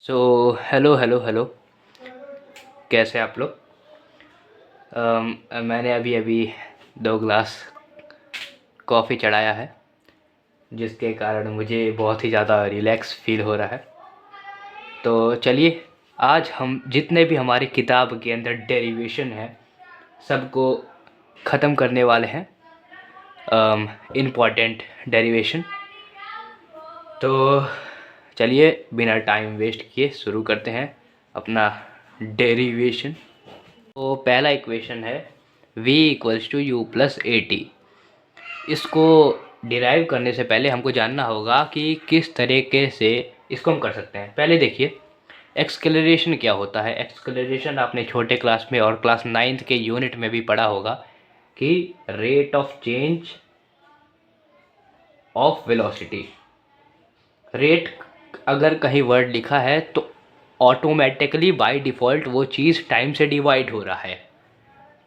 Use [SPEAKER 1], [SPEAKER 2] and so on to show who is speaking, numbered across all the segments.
[SPEAKER 1] So hello hello hello, कैसे आप लोग। मैंने अभी अभी 2 ग्लास कॉफ़ी चढ़ाया है, जिसके कारण मुझे बहुत ही ज़्यादा रिलैक्स फील हो रहा है। तो चलिए, आज हम जितने भी हमारी किताब के अंदर डेरिवेशन है सबको ख़त्म करने वाले हैं। Important derivation. तो चलिए, बिना टाइम वेस्ट किए शुरू करते हैं अपना डेरिवेशन। तो पहला इक्वेशन है v equals to u plus a t. इसको डिराइव करने से पहले हमको जानना होगा कि किस तरीके से इसको हम कर सकते हैं। पहले देखिए, एक्सक्लेरेशन क्या होता है। एक्सक्लेरेशन आपने छोटे क्लास में और क्लास 9th के यूनिट में भी पढ़ा होगा कि rate of change of velocity. Rate अगर कहीं वर्ड लिखा है तो ऑटोमेटिकली बाय डिफ़ॉल्ट वो चीज़ टाइम से डिवाइड हो रहा है।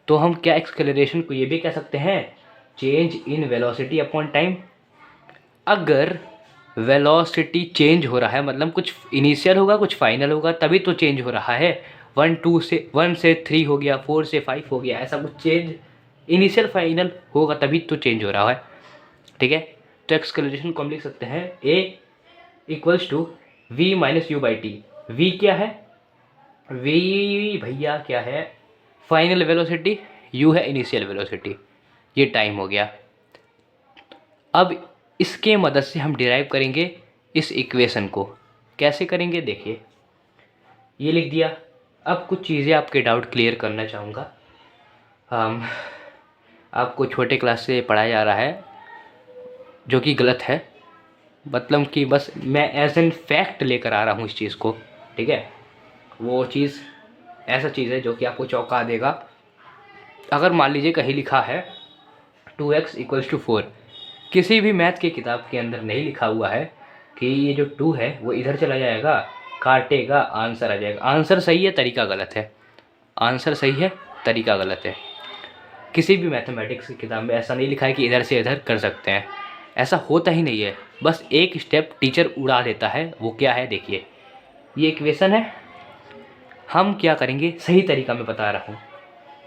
[SPEAKER 1] तो हम क्या एक्सक्लेरेशन को ये भी कह सकते हैं, change in velocity upon time. अगर वेलोसिटी चेंज हो रहा है मतलब कुछ इनिशियल होगा कुछ फाइनल होगा, तभी तो चेंज हो रहा है। 1 से 3 हो गया, 4 से 5 हो गया, ऐसा कुछ चेंज इनिशियल फाइनल होगा तभी तो चेंज हो रहा है। ठीक है, तो एक्सक्लेरेशन को हम लिख सकते हैं A equals to V minus you by T. V क्या है, वी भैया क्या है, फाइनल वेलोसिटी। यू है इनिशियल वेलोसिटी। ये टाइम हो गया। अब इसके मदद से हम डिराइव करेंगे इस इक्वेशन को। कैसे करेंगे देखिए, ये लिख दिया। अब कुछ चीज़ें आपके डाउट क्लियर करना चाहूँगा। हम आपको छोटे क्लास से पढ़ाया जा रहा है जो कि गलत है। मतलब कि बस मैं एज एन फैक्ट लेकर आ रहा हूँ इस चीज़ को। ठीक है, वो चीज़ ऐसा चीज़ है जो कि आपको चौंका देगा। अगर मान लीजिए कहीं लिखा है 2x इक्वल्स टू 4, किसी भी मैथ की किताब के अंदर नहीं लिखा हुआ है कि ये जो 2 है वो इधर चला जाएगा, काटेगा, आंसर आ जाएगा। आंसर सही है, तरीका गलत है। आंसर सही है, तरीका गलत है। किसी भी मैथमेटिक्स की किताब में ऐसा नहीं लिखा है कि इधर से इधर कर सकते हैं। ऐसा होता ही नहीं है। बस एक स्टेप टीचर उड़ा देता है। वो क्या है देखिए, ये इक्वेशन है। हम क्या करेंगे, सही तरीका मैं बता रहा हूँ।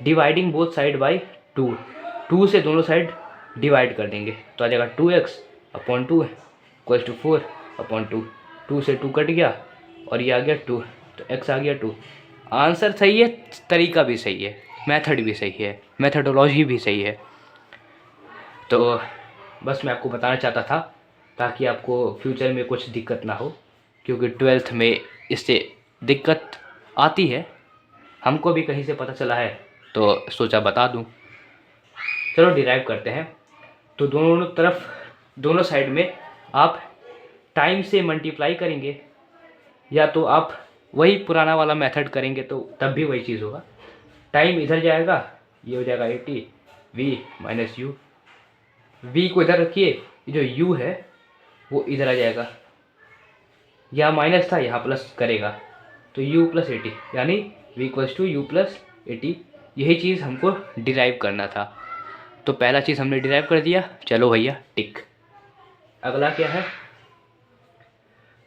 [SPEAKER 1] Dividing both side by 2। 2 से दोनों साइड डिवाइड कर देंगे तो आ जाएगा 2x upon 2 equals to 4 upon 2। 2 से 2 कट गया और ये आ गया 2, तो x आ गया 2। आंसर सही है, तरीका भी सही है, मेथड भी सही है, मेथडोलॉजी भी सही है। तो बस मैं आपको बताना चाहता था ताकि आपको फ्यूचर में कुछ दिक्कत ना हो, क्योंकि 12th में इससे दिक्कत आती है। हमको भी कहीं से पता चला है तो सोचा बता दूं। चलो डिराइव करते हैं। तो दोनों तरफ, दोनों साइड में आप टाइम से मल्टीप्लाई करेंगे, या तो आप वही पुराना वाला मेथड करेंगे तो तब भी वही चीज़ होगा। टाइम इधर जाएगा, ये हो जाएगा 80 v माइनस यू। v को इधर रखिए, ये जो u है वो इधर आ जाएगा। यहाँ माइनस था, यहाँ प्लस करेगा तो u प्लस 80, यानी v equals to u plus 80। यही चीज़ हमको डिराइव करना था। तो पहला चीज़ हमने डिराइव कर दिया, चलो भैया टिक। अगला क्या है,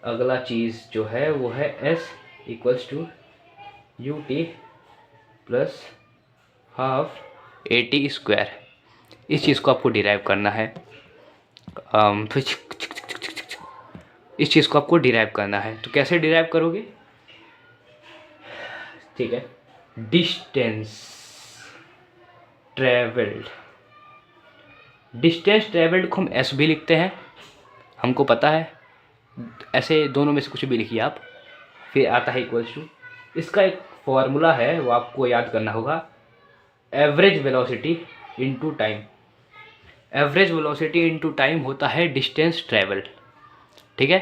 [SPEAKER 1] अगला चीज़ जो है वो है s equals to u t plus half a t square. इस चीज़ को आपको डिराइव करना है। इस चीज़ को आपको डिराइव करना है। तो कैसे डिराइव करोगे, ठीक है। डिस्टेंस ट्रेवल्ड, डिस्टेंस ट्रेवल्ड को हम एस भी लिखते हैं, हमको पता है। ऐसे दोनों में से कुछ भी लिखिए आप। फिर आता है इक्वल्स टू, इसका एक फॉर्मूला है वो आपको याद करना होगा, average velocity into time. Average velocity into time होता है डिस्टेंस ट्रेवल्ड। ठीक है,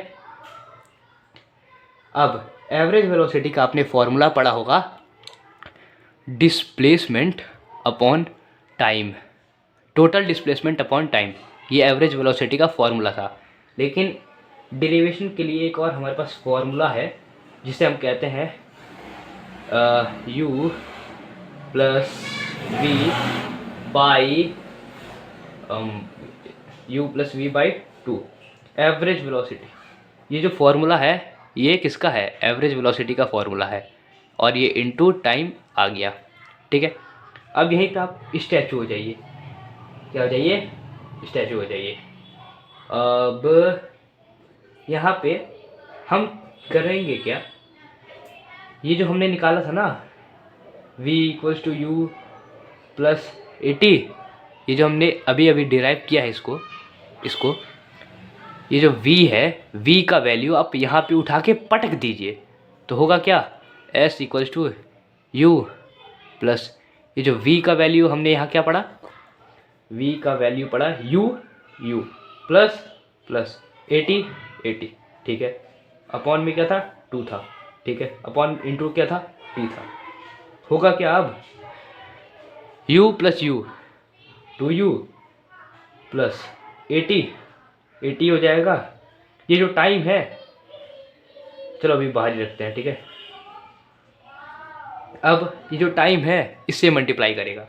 [SPEAKER 1] अब एवरेज वेलोसिटी का आपने फॉर्मूला पढ़ा होगा, displacement upon time, total displacement upon time. ये एवरेज वेलोसिटी का फॉर्मूला था। लेकिन डेरिवेशन के लिए एक और हमारे पास फॉर्मूला है जिसे हम कहते हैं u plus v by u plus v by 2, average velocity. ये जो फॉर्मूला है ये किसका है, एवरेज वेलोसिटी का फॉर्मूला है, और ये इनटू टाइम आ गया। ठीक है, अब यहीं पे आप स्टैचू हो जाइए। क्या हो जाइए, स्टैचू हो जाइए। अब यहाँ पे हम करेंगे क्या, ये जो हमने निकाला था ना v equals to u plus 80, ये जो हमने अभी अभी डिराइव किया है इसको ये जो v है, v का वैल्यू आप यहाँ पे उठा के पटक दीजिए तो होगा क्या, s equals to u plus ये जो v का वैल्यू हमने यहाँ क्या पढ़ा, v का वैल्यू पढ़ा u प्लस प्लस 80। ठीक है, अपॉन में क्या था, 2 था। ठीक है, अपॉन इंटू क्या था, p था। होगा क्या अब, u plus you 2u plus 80 हो जाएगा। ये जो टाइम है, चलो अभी बाहर ही रखते हैं। ठीक है, अब ये जो टाइम है इससे मल्टीप्लाई करेगा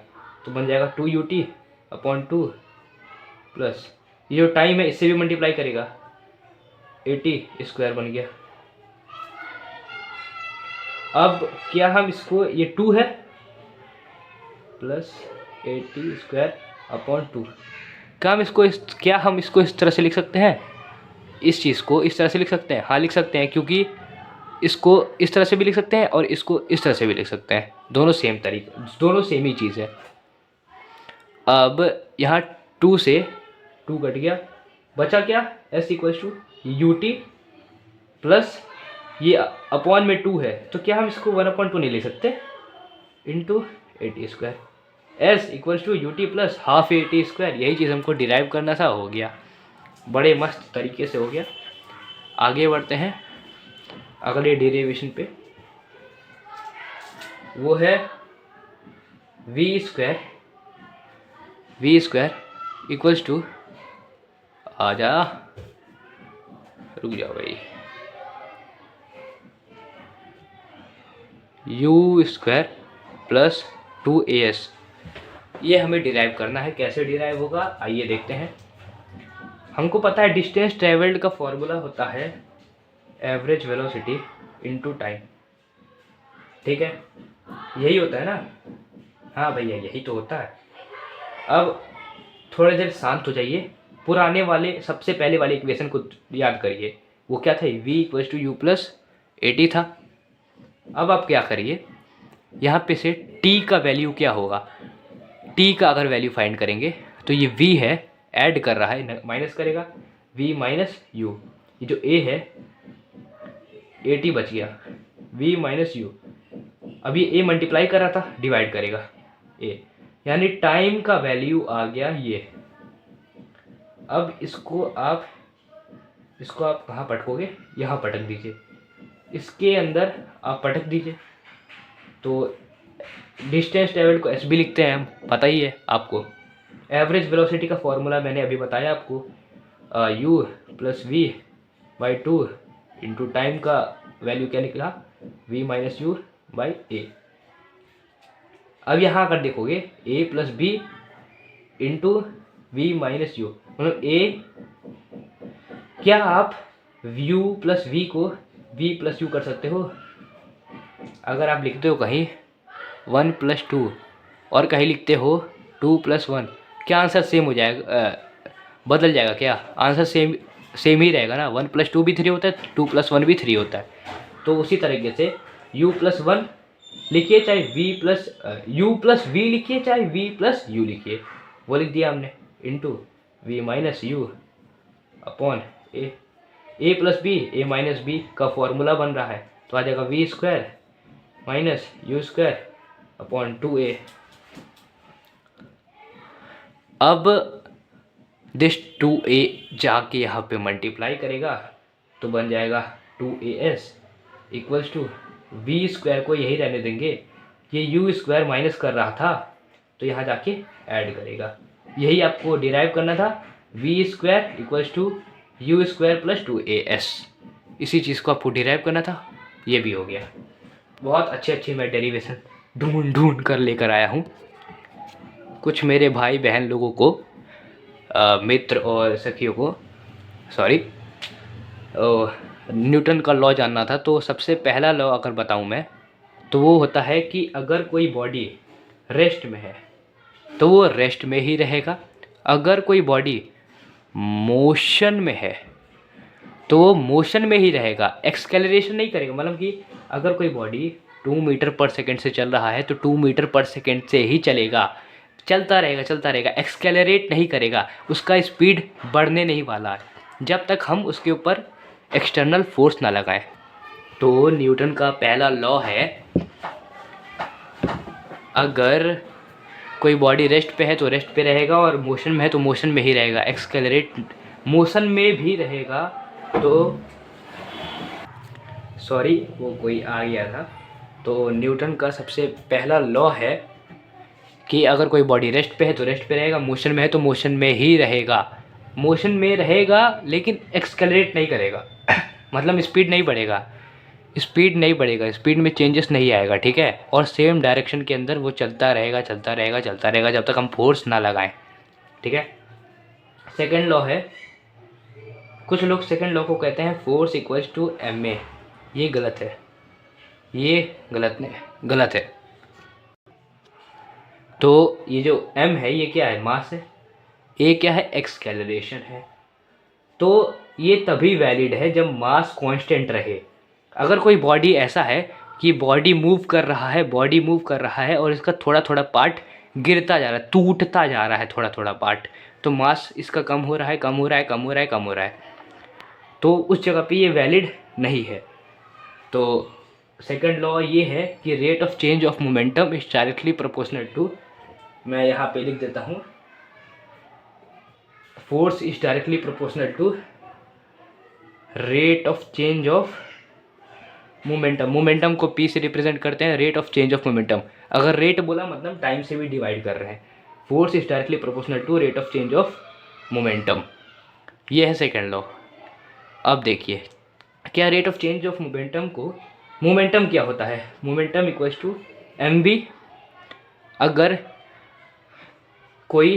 [SPEAKER 1] तो बन जाएगा 2ut अपॉन 2 प्लस ये जो टाइम है इससे भी मल्टीप्लाई करेगा, 80 स्क्वायर बन गया। अब क्या हम इसको, ये 2 है प्लस 80 स्क्वायर अपॉन 2, क्या हम इसको इस तरह से लिख सकते हैं, इस चीज़ को इस तरह से लिख सकते हैं, हाँ लिख सकते हैं, क्योंकि इसको इस तरह से भी लिख सकते हैं और इसको इस तरह से भी लिख सकते हैं, दोनों सेम तरीके, दोनों सेम ही चीज़ है। अब यहाँ 2 से 2 कट गया, बचा क्या, s equals to u t plus ये अपॉन में 2 है तो क्या हम इसको 1/2 नहीं लिख सकते, into 80 square, s equals to u t plus half 80 square. यही चीज़ हमको डिराइव करना था, हो गया, बड़े मस्त तरीके से हो गया। आगे बढ़ते हैं अगले डेरिवेशन पे, वो है वी स्क्वायर इक्वल्स टू, आ जा, रुक जाओ भाई, यू स्क्वायर प्लस 2as। ये हमें डिराइव करना है, कैसे डिराइव होगा आइए देखते हैं। हमको पता है डिस्टेंस ट्रेवल्ड का फॉर्मूला होता है एवरेज वेलोसिटी इनटू टाइम। ठीक है, यही होता है ना, हाँ भैया यही तो होता है। अब थोड़ी देर शांत हो जाइए, पुराने वाले सबसे पहले वाले इक्वेशन को याद करिए, वो क्या था, v equals to u plus 80 था। अब आप क्या करिए, यहाँ पे से t का वैल्यू क्या होगा, t का अगर वैल्यू फाइंड करेंगे तो ये v है, ऐड कर रहा है, माइनस करेगा, v माइनस यू, ये जो a है 80 बच गया, v माइनस यू, अभी a मल्टीप्लाई कर रहा था, डिवाइड करेगा a, यानी टाइम का वैल्यू आ गया ये। अब इसको आप कहाँ पटकोगे, यहाँ पटक दीजिए, इसके अंदर आप पटक दीजिए तो डिस्टेंस ट्रेवल्ड को एस बी लिखते हैं हम, पता ही है आपको। एवरेज वेलोसिटी का फॉर्मूला मैंने अभी बताया आपको, u plus v by 2 into time का वैल्यू क्या निकला, v minus you by a. अब यहाँ अगर देखोगे a plus b into v minus u, मतलब a, क्या आप u प्लस वी को v प्लस यू कर सकते हो, अगर आप लिखते हो कहीं 1 प्लस 2 और कहीं लिखते हो 2 प्लस 1, क्या आंसर सेम हो जाएगा, बदल जाएगा क्या, आंसर सेम ही रहेगा ना, 1 प्लस 2 भी 3 होता है, 2 प्लस 1 भी 3 होता है। तो उसी तरीके से u प्लस 1 लिखिए चाहे u प्लस वी लिखिए चाहे v प्लस यू लिखिए, वो लिख दिया हमने, into v minus u upon a plus b, a minus b का फॉर्मूला बन रहा है तो आ जाएगा v square minus u square upon 2a। अब दिस 2a जाके यहाँ पे मल्टीप्लाई करेगा तो बन जाएगा 2as equals to we square को यही रहने देंगे, ये यू स्क्वायर माइनस कर रहा था तो यहाँ जाके ऐड करेगा, यही आपको डिराइव करना था, v square equals to u square plus 2as, इसी चीज़ को आपको डिराइव करना था, ये भी हो गया। बहुत अच्छे मैं डेरिवेशन ढूंढ कर लेकर आया हूँ। कुछ मेरे भाई बहन लोगों को, मित्र और सखियों को, सॉरी, न्यूटन का लॉ जानना था, तो सबसे पहला लॉ अगर बताऊं मैं, तो वो होता है कि अगर कोई बॉडी रेस्ट में है तो वो रेस्ट में ही रहेगा, अगर कोई बॉडी मोशन में है तो वो मोशन में ही रहेगा, एक्सकेलरेशन नहीं करेगा। मतलब कि अगर कोई बॉडी 2 मीटर पर सेकेंड से चल रहा है तो 2 मीटर पर सेकेंड से ही चलेगा, चलता रहेगा चलता रहेगा, एक्सकेलरेट नहीं करेगा, उसका स्पीड बढ़ने नहीं वाला है जब तक हम उसके ऊपर एक्सटर्नल फोर्स ना लगाएं। तो न्यूटन का पहला लॉ है, अगर कोई बॉडी रेस्ट पे है तो रेस्ट पे रहेगा, और मोशन में है तो मोशन में ही रहेगा, एक्सकेलरेट मोशन में भी रहेगा। तो सॉरी, वो कोई आ गया था। तो न्यूटन का सबसे पहला लॉ है कि अगर कोई बॉडी रेस्ट पे है तो रेस्ट पे रहेगा, मोशन में है तो मोशन में ही रहेगा, मोशन में रहेगा लेकिन एक्सकेलरेट नहीं करेगा मतलब स्पीड नहीं बढ़ेगा, स्पीड नहीं बढ़ेगा, स्पीड में चेंजेस नहीं आएगा, ठीक है। और सेम डायरेक्शन के अंदर वो चलता रहेगा चलता रहेगा चलता रहेगा जब तक हम फोर्स ना लगाएं, ठीक है। सेकेंड लॉ है, कुछ लोग सेकेंड लॉ को कहते हैं force equals to m a, ये गलत है, ये गलत है। तो ये जो m है ये क्या है, मास है, ए क्या है, एक्सकेलरेशन है। तो ये तभी वैलिड है जब मास कांस्टेंट रहे। अगर कोई बॉडी ऐसा है कि बॉडी मूव कर रहा है, बॉडी मूव कर रहा है और इसका थोड़ा थोड़ा पार्ट गिरता जा रहा है, टूटता जा रहा है थोड़ा थोड़ा पार्ट, तो मास इसका कम हो रहा है कम हो रहा है कम हो रहा है कम हो रहा है, तो उस जगह पे ये वैलिड नहीं है। तो सेकंड लॉ ये है कि rate of change of momentum is directly proportional to, मैं यहाँ पे लिख देता हूँ, force is directly proportional to rate of change of momentum. Momentum को p से रिप्रेजेंट करते हैं, rate of change of momentum, अगर रेट बोला मतलब टाइम से भी डिवाइड कर रहे हैं। Force is directly proportional to rate of change of momentum, ये है सेकेंड लॉ। अब देखिए क्या rate of change of momentum को, मोमेंटम क्या होता है, मोमेंटम इक्वल्स टू mv, अगर कोई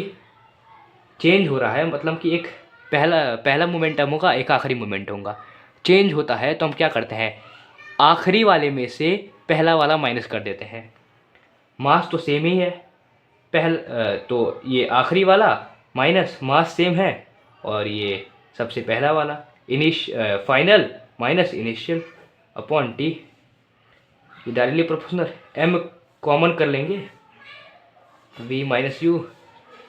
[SPEAKER 1] चेंज हो रहा है मतलब कि एक पहला मोमेंटम होगा एक आखिरी मोमेंटम होगा, चेंज होता है तो हम क्या करते हैं, आखिरी वाले में से पहला वाला माइनस कर देते हैं। मास तो सेम ही है, तो ये आखिरी वाला माइनस मास सेम है, और ये सबसे पहला वाला final minus initial upon t, ये डायरेक्टली प्रोपोर्शनल, m कॉमन कर लेंगे, v minus you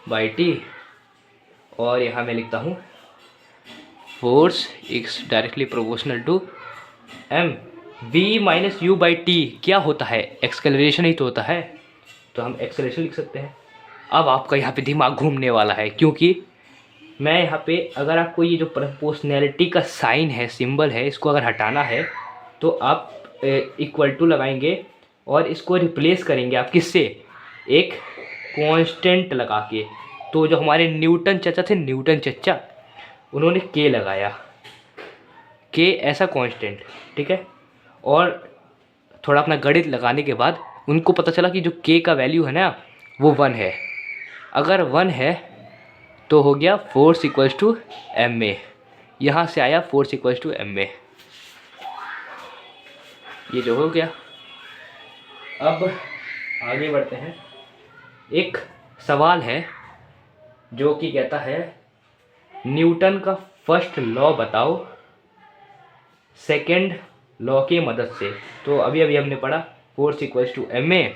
[SPEAKER 1] by t, और यहाँ मैं लिखता हूँ force is directly proportional to m v minus you by t, क्या होता है, एक्सेलरेशन ही तो होता है, तो हम एक्सेलरेशन लिख सकते हैं। अब आपका यहाँ पे दिमाग घूमने वाला है, क्योंकि मैं यहाँ पे अगर आपको ये जो प्रोपोर्शनैलिटी का साइन है, सिंबल है, इसको अगर हटाना है तो आप इक्वल टू लगाएंगे और इसको रिप्लेस करेंगे आप किससे, एक कांस्टेंट लगा के। तो जो हमारे न्यूटन चचा थे, न्यूटन चचा, उन्होंने के लगाया, के ऐसा कांस्टेंट, ठीक है। और थोड़ा अपना गणित लगाने के बाद उनको पता चला कि जो के का वैल्यू है ना वो 1 है, अगर 1 है तो हो गया force equals to m a, यहाँ से आया force equals to m a, ये जो हो गया। अब आगे बढ़ते हैं, एक सवाल है जो कि कहता है न्यूटन का फर्स्ट लॉ बताओ सेकेंड लॉ की मदद से। तो अभी हमने पढ़ा force equals to m a,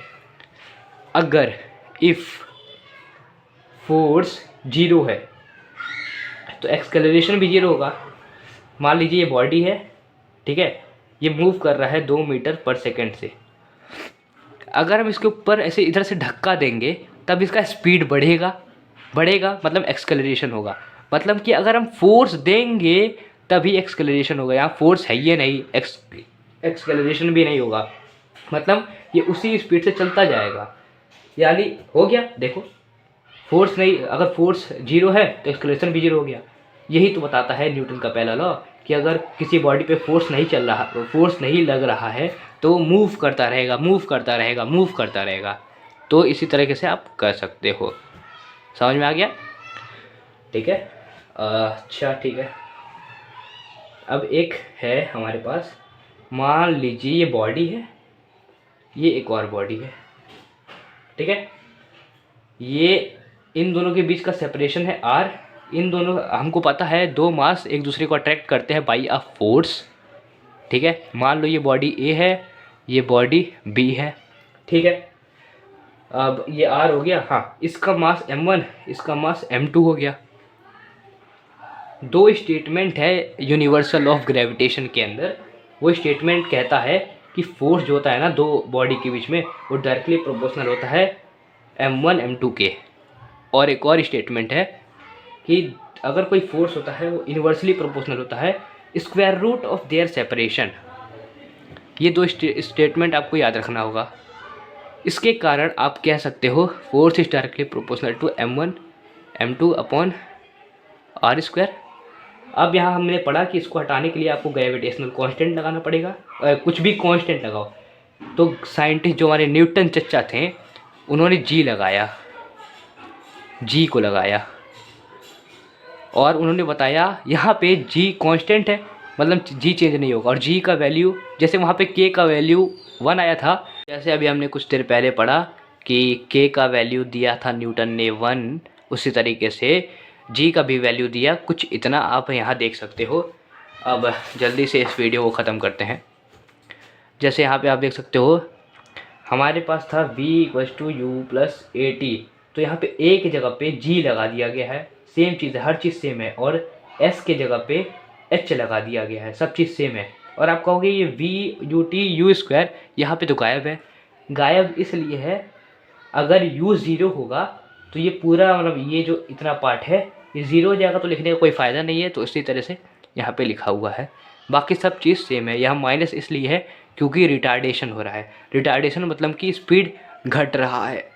[SPEAKER 1] अगर इफ फोर्स 0 है तो एक्सेलरेशन भी 0 होगा। मान लीजिए ये बॉडी है, ठीक है, ये मूव कर रहा है 2 मीटर पर सेकेंड से, अगर हम इसके ऊपर ऐसे इधर से धक्का देंगे तब इसका स्पीड बढ़ेगा मतलब एक्सेलरेशन होगा, मतलब कि अगर हम फोर्स देंगे तभी एक्सेलरेशन होगा, यहाँ फोर्स है ये नहीं, एक्सेलरेशन भी नहीं होगा, मतलब ये उसी स्पीड से चलता जाएगा। यानी हो गया, देखो फोर्स नहीं, अगर फोर्स 0 है तो एक्सेलरेशन भी 0 हो गया। यही तो बताता है न्यूटन का पहला लॉ कि अगर किसी बॉडी पे फोर्स नहीं लग रहा है तो वो मूव करता रहेगा। तो इसी तरीके से आप कर सकते हो, समझ में आ गया, ठीक है। अच्छा ठीक है, अब एक है हमारे पास, मान लीजिए ये बॉडी है, ये एक और बॉडी है, ठीक है। ये इन दोनों के बीच का सेपरेशन है r। इन दोनों, हमको पता है दो मास एक दूसरे को अट्रैक्ट करते हैं बाई अ फोर्स, ठीक है। मान लो ये बॉडी A है, ये बॉडी B है, ठीक है। अब ये R हो गया, हाँ, इसका मास m1, इसका मास m2 हो गया। दो स्टेटमेंट है यूनिवर्सल ऑफ ग्रेविटेशन के अंदर। वो स्टेटमेंट कहता है कि फोर्स जो होता है ना दो बॉडी के बीच में, वो डायरेक्टली प्रोपोर्शनल होता है m1 m2 के। और एक और स्टेटमेंट है कि अगर कोई फोर्स होता है वो इन्वर्सली प्रोपोर्शनल होता है square root of their separation. ये दो स्टेटमेंट आपको याद रखना होगा। इसके कारण आप कह सकते हो force is directly proportional to m1 m2 upon r square. अब यहाँ हमने पढ़ा कि इसको हटाने के लिए आपको ग्रेविटेशनल कांस्टेंट लगाना पड़ेगा, कुछ भी कांस्टेंट लगाओ। तो साइंटिस्ट जो हमारे न्यूटन चचा थे, उन्होंने जी लगाया, जी को लगाया, और उन्होंने बताया यहाँ पे जी कांस्टेंट है, मतलब जी चेंज नहीं होगा। और जी का वैल्यू, जैसे वहाँ पे के का वैल्यू 1 आया था, जैसे अभी हमने कुछ देर पहले पढ़ा कि के का वैल्यू दिया था न्यूटन ने 1, उसी तरीके से जी का भी वैल्यू दिया कुछ इतना, आप यहाँ देख सकते हो। अब जल्दी से इस वीडियो को ख़त्म करते हैं। जैसे यहाँ पे आप देख सकते हो हमारे पास था v = u + at, तो यहाँ पे a की जगह पे g लगा दिया गया है, सेम चीज़ है, हर चीज़ सेम है। और s के जगह पे h लगा दिया गया है, सब चीज़ सेम है। और आप कहोगे ये v ut u² यहाँ पे तो गायब है। गायब इसलिए है, अगर u 0 होगा तो ये पूरा, मतलब ये जो इतना पार्ट है ये 0 हो जाएगा, तो लिखने का कोई फ़ायदा नहीं है। तो इसी तरह से यहाँ पे लिखा हुआ है, बाकी सब चीज़ सेम है। यहाँ माइनस इसलिए है क्योंकि रिटार्डेशन हो रहा है। रिटार्डेशन मतलब कि स्पीड घट रहा है,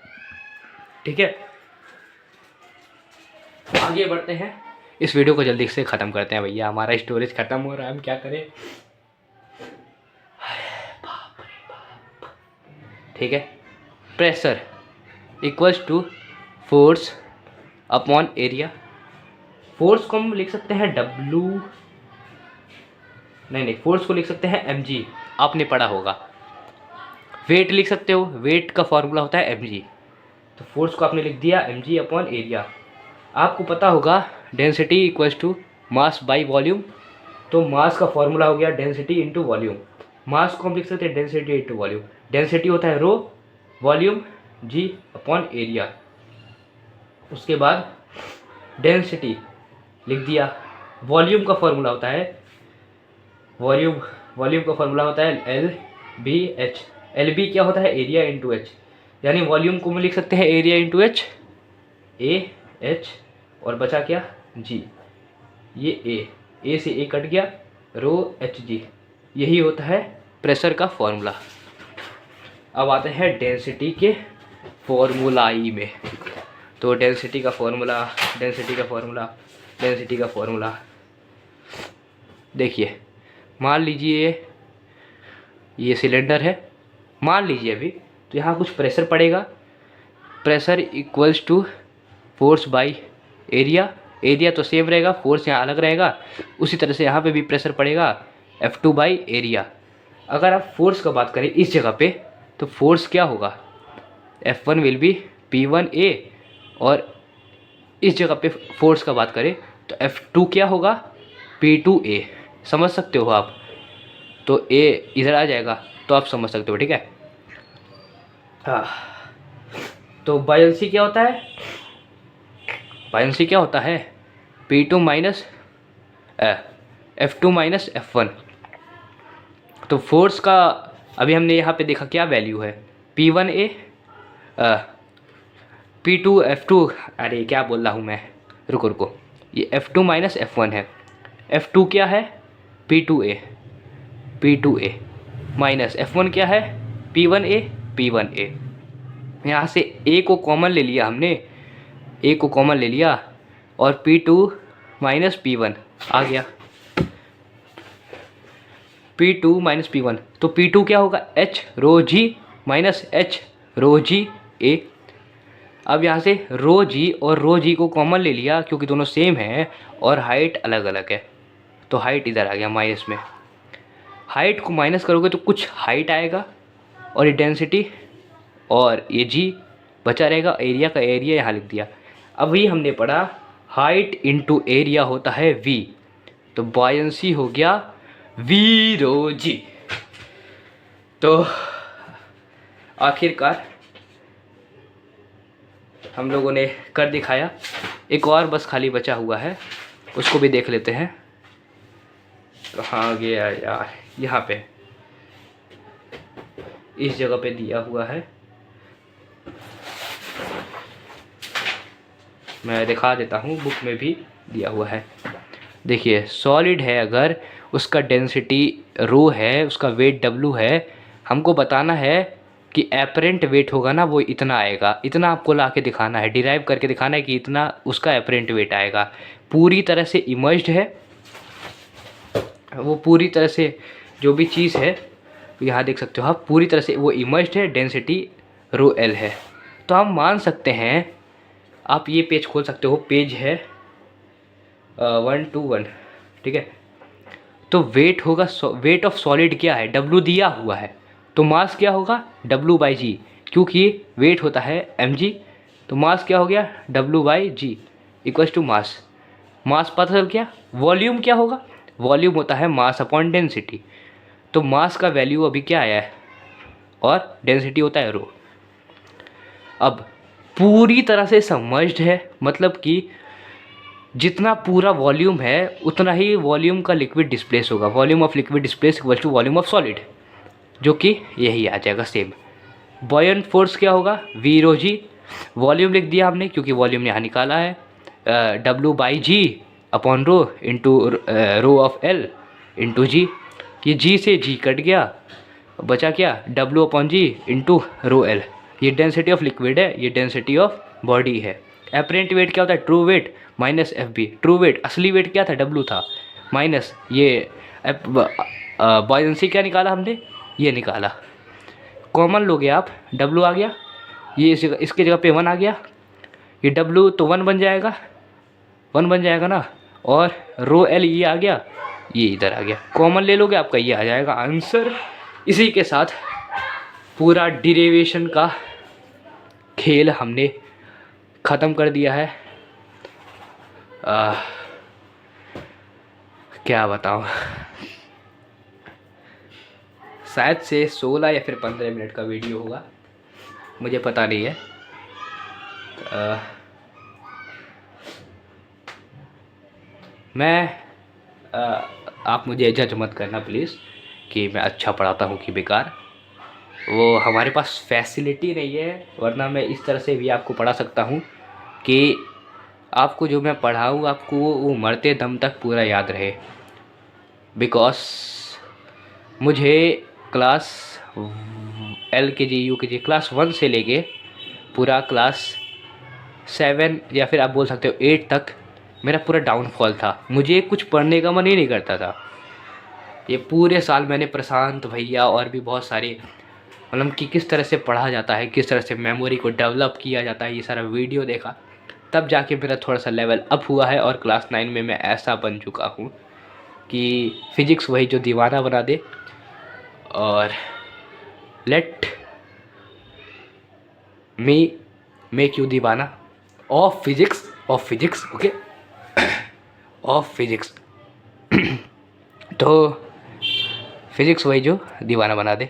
[SPEAKER 1] ठीक है। आगे बढ़ते हैं, इस वीडियो को जल्दी से ख़त्म करते हैं भैया, हमारा स्टोरेज ख़त्म हो रहा है, हम क्या करें। बाप रे बाप, ठीक है। Pressure equals to force upon area. Force को हम लिख सकते हैं W, नहीं, फोर्स को लिख सकते हैं mg, आपने पढ़ा होगा। वेट लिख सकते हो, वेट का फॉर्मूला होता है mg, तो फोर्स को आपने लिख दिया mg अपॉन एरिया। आपको पता होगा density equals to mass by volume, तो मास का फॉर्मूला हो गया डेंसिटी इंटू वॉल्यूम। मास को हम लिख सकते हैं डेंसिटी इंटू वॉल्यूम। डेंसिटी होता है रो, वॉल्यूम g अपॉन एरिया। उसके बाद डेंसिटी लिख दिया। वॉल्यूम का फॉर्मूला होता है, वॉल्यूम का फॉर्मूला होता है LBH। LB क्या होता है, एरिया इंटू एच, यानी वॉल्यूम को हम लिख सकते हैं एरिया इंटू एच, AH, और बचा क्या, G। ये A से A कट गया, रो HG, यही होता है प्रेशर का फॉर्मूला। अब आते हैं डेंसिटी के फॉर्मूलाई में। तो डेंसिटी का फॉर्मूला देखिए, मान लीजिए ये सिलेंडर है, मान लीजिए अभी, तो यहाँ कुछ प्रेशर पड़ेगा। Pressure equals to force by area. Area तो सेम रहेगा, फोर्स यहाँ अलग रहेगा। उसी तरह से यहाँ पे भी प्रेशर पड़ेगा F2 बाई एरिया। अगर आप फोर्स का बात करें इस जगह पे, तो फोर्स क्या होगा, F1 विल बी P1A, और इस जगह पे फोर्स का बात करें तो F2 क्या होगा, P2A। समझ सकते हो आप, तो A इधर आ जाएगा तो आप समझ सकते हो, ठीक है। हाँ, तो बायनेंसी क्या होता है, P2 minus F2 minus F1। तो फोर्स का अभी हमने यहाँ पे देखा क्या वैल्यू है, P1A, P2 F2, अरे क्या बोल रहा हूँ मैं, रुको, ये F2 माइनस F1 है। F2 क्या है, P2A माइनस F1 क्या है, P1A। यहाँ से A को कॉमन ले लिया हमने, और P2 माइनस P1 आ गया, P2 माइनस P1। तो P2 क्या होगा, H rho G minus H rho G A। अब यहाँ से रो G और रो G को कॉमन ले लिया क्योंकि दोनों सेम हैं और हाइट अलग अलग है, तो हाइट इधर आ गया माइनस में। हाइट को माइनस करोगे तो कुछ हाइट आएगा और ये डेंसिटी और ये जी बचा रहेगा। एरिया का एरिया यहाँ लिख दिया। अभी हमने पढ़ा हाइट इनटू एरिया होता है v, तो बॉयंसी हो गया v रो जी। तो आखिरकार हम लोगों ने कर दिखाया। एक और बस खाली बचा हुआ है, उसको भी देख लेते हैं। कहाँ गया यार, यहाँ पे इस जगह पे दिया हुआ है, मैं दिखा देता हूँ, बुक में भी दिया हुआ है। देखिए सॉलिड है, अगर उसका डेंसिटी रो है, उसका वेट डब्लू है, हमको बताना है कि एपरेंट वेट होगा ना वो इतना आएगा। इतना आपको ला के दिखाना है, डिराइव करके दिखाना है कि इतना उसका एपरेंट वेट आएगा। पूरी तरह से इमर्ज्ड है वो, पूरी तरह से जो भी चीज़ है यहाँ देख सकते हो आप, पूरी तरह से वो इमर्ज्ड है, डेंसिटी रो एल है। तो हम मान सकते हैं, आप ये पेज खोल सकते हो, पेज है 121, ठीक है। तो वेट होगा, वेट ऑफ सॉलिड क्या है, डब्लू दिया हुआ है, तो मास क्या होगा डब्लू बाई जी, क्योंकि वेट होता है एम जी, तो मास क्या हो गया W by G equals to mass. Mass पता चल गया। वॉल्यूम क्या होगा, वॉल्यूम होता है मास अपॉन डेंसिटी, तो मास का वैल्यू अभी क्या आया है और डेंसिटी होता है रो। अब पूरी तरह से सबमर्ज्ड है, मतलब कि जितना पूरा वॉल्यूम है उतना ही वॉल्यूम का लिक्विड डिस्प्लेस होगा। Volume of liquid displace equal to volume of solid, जो कि यही आ जाएगा सेम। बॉयंट फोर्स क्या होगा वी रो जी, वॉल्यूम लिख दिया हमने क्योंकि वॉल्यूम यहाँ निकाला है, W by G upon rho into rho of L into G. ये जी से जी कट गया, बचा क्या W upon G into rho L. ये डेंसिटी ऑफ लिक्विड है, ये डेंसिटी ऑफ बॉडी है। एपरेंट वेट क्या होता है true weight minus F B. True weight असली वेट क्या था डब्लू था, माइनस ये बॉयंसी क्या निकाला हमने, ये निकाला। कॉमन लोगे आप, डब्लू आ गया, ये इसके जगह पे 1 आ गया, ये डब्लू तो 1 बन जाएगा, 1 बन जाएगा ना, और रो एल ये आ गया, ये इधर आ गया। कॉमन ले लोगे आपका ये आ जाएगा आंसर। इसी के साथ पूरा डिरिवेशन का खेल हमने ख़त्म कर दिया है। क्या बताऊँ, शायद से 16 या फिर 15 मिनट का वीडियो होगा, मुझे पता नहीं है। आप मुझे जज मत करना प्लीज़ कि मैं अच्छा पढ़ाता हूँ कि बेकार। वो हमारे पास फैसिलिटी नहीं है, वरना मैं इस तरह से भी आपको पढ़ा सकता हूँ कि आपको जो मैं पढ़ाऊँ आपको वो मरते दम तक पूरा याद रहे। बिकॉज मुझे क्लास LKG UKG क्लास 1 से लेके पूरा क्लास 7 या फिर आप बोल सकते हो 8 तक मेरा पूरा डाउनफॉल था। मुझे कुछ पढ़ने का मन ही नहीं करता था। ये पूरे साल मैंने प्रशांत भैया और भी बहुत सारे, मतलब कि किस तरह से पढ़ा जाता है, किस तरह से मेमोरी को डेवलप किया जाता है, ये सारा वीडियो देखा, तब जाके मेरा थोड़ा सा लेवल अप हुआ है। और क्लास 9 में मैं ऐसा बन चुका हूँ कि फिजिक्स वही जो दीवाना बना दे। और लेट मी मेक यू दीवाना of physics okay, of physics. तो फिजिक्स वही जो दीवाना बना दे।